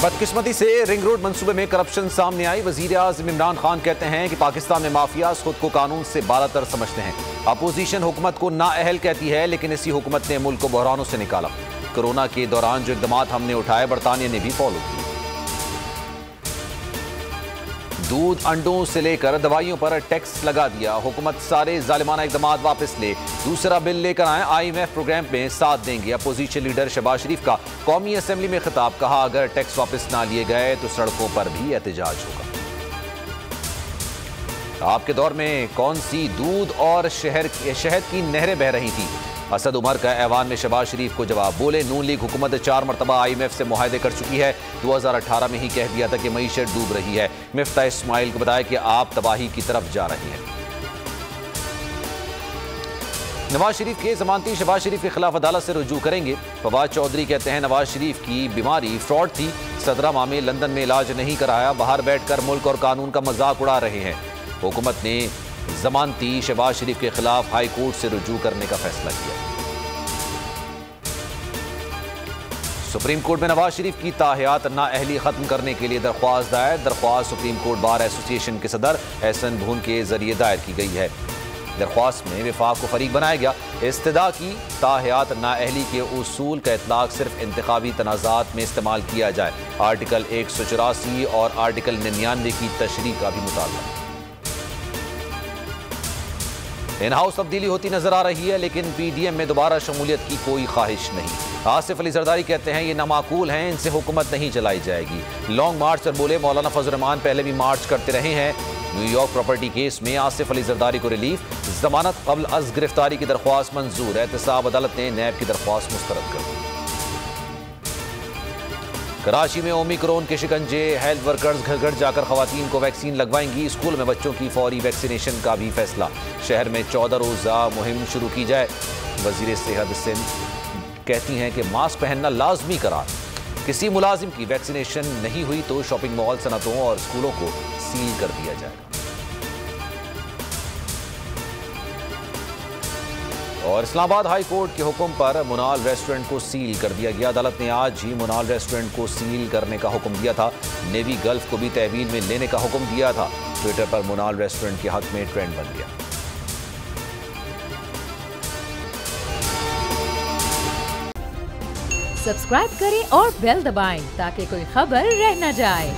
बदकिस्मती से ring road मंसूबे में करप्शन सामने आई। वजीर आज़म इमरान खान कहते हैं कि पाकिस्तान में माफियाज खुद को कानून से बालातर समझते हैं। अपोजिशन हुकूमत को नाअहल कहती है, लेकिन इसी हुकूमत ने मुल्क को बहरानों से निकाला। कोरोना के दौरान जो इकदाम हमने उठाए, बरतानिया ने भी फॉलो किए। दूध, अंडों से लेकर दवाइयों पर टैक्स लगा दिया। हुकूमत सारे जालिमाना इकदाम वापस ले, दूसरा बिल लेकर आए। IMF प्रोग्राम में साथ देंगे। अपोजिशन लीडर शहबाज शरीफ का कौमी असम्बली में खिताब, कहा अगर टैक्स वापस ना लिए गए तो सड़कों पर भी एहतजाज होगा। आपके दौर में कौन सी दूध और शहद की नहरें बह रही थी? असद उमर का ऐवान में शहबाज शरीफ को जवाब, बोले नून लीग हुकूमत 4 मरतबा IMF से मुआहदे कर चुकी है। 2018 में ही कह दिया था कि मईशत डूब रही है। मिफ्ता इस्माइल को बताया कि आप तबाही की तरफ जा रही हैं। नवाज शरीफ के जमानती शहबाज शरीफ के खिलाफ अदालत से रुजू करेंगे। फवाद चौधरी कहते हैं नवाज शरीफ की बीमारी फ्रॉड थी, 17 माह में लंदन में इलाज नहीं कराया, बाहर बैठकर मुल्क और कानून का मजाक उड़ा रहे हैं। हुकूमत ने जमानती शहबाज शरीफ के खिलाफ हाई कोर्ट से रुजू करने का फैसला किया। सुप्रीम कोर्ट में नवाज शरीफ की ताहयात नाअहली खत्म करने के लिए दरख्वास्त दायर। दरख्वास्त सुप्रीम कोर्ट बार एसोसिएशन के सदर एहसन भून के जरिए दायर की गई है। दरख्वास्त में विफाक को फरीक बनाया गया। इस्तदा की ताहयात नाअहली के उसूल का इतलाक सिर्फ इंतखाबी तनाज़ात में इस्तेमाल किया जाए। आर्टिकल 184 और आर्टिकल 99 की तशरीह का भी मुतालबा। इन हाउस तब्दीली होती नजर आ रही है, लेकिन PDM में दोबारा शमूलियत की कोई ख्वाहिश नहीं। आसिफ अली जरदारी कहते हैं ये नामाकूल हैं, इनसे हुकूमत नहीं चलाई जाएगी। लॉन्ग मार्च पर बोले मौलाना फजल रहमान पहले भी मार्च करते रहे हैं। न्यूयॉर्क प्रॉपर्टी केस में आसिफ अली जरदारी को रिलीफ, जमानत कबल अज गिरफ्तारी की दरख्वास्त मंजूर। एहतसाब अदालत ने नैब की दरख्वास्त मुस्तरद कर दी। कराची में ओमिक्रॉन के शिकंजे, हेल्थ वर्कर्स घर घर जाकर खवातीन को वैक्सीन लगवाएंगी। स्कूल में बच्चों की फौरी वैक्सीनेशन का भी फैसला। शहर में 14 रोज़ा मुहिम शुरू की जाए। वजीर सेहत सिंध कहती हैं कि मास्क पहनना लाजमी करार। किसी मुलाजिम की वैक्सीनेशन नहीं हुई तो शॉपिंग मॉल, सनतों और स्कूलों को सील कर दिया जाएगा। और इस्लामाबाद हाई कोर्ट के हुक्म पर मुनाल रेस्टोरेंट को सील कर दिया गया। अदालत ने आज ही मुनाल रेस्टोरेंट को सील करने का हुक्म दिया था। नेवी गल्फ को भी तहवील में लेने का हुक्म दिया था। ट्विटर पर मुनाल रेस्टोरेंट के हक में ट्रेंड बन गया। सब्सक्राइब करें और बेल दबाएं ताकि कोई खबर रह न जाए।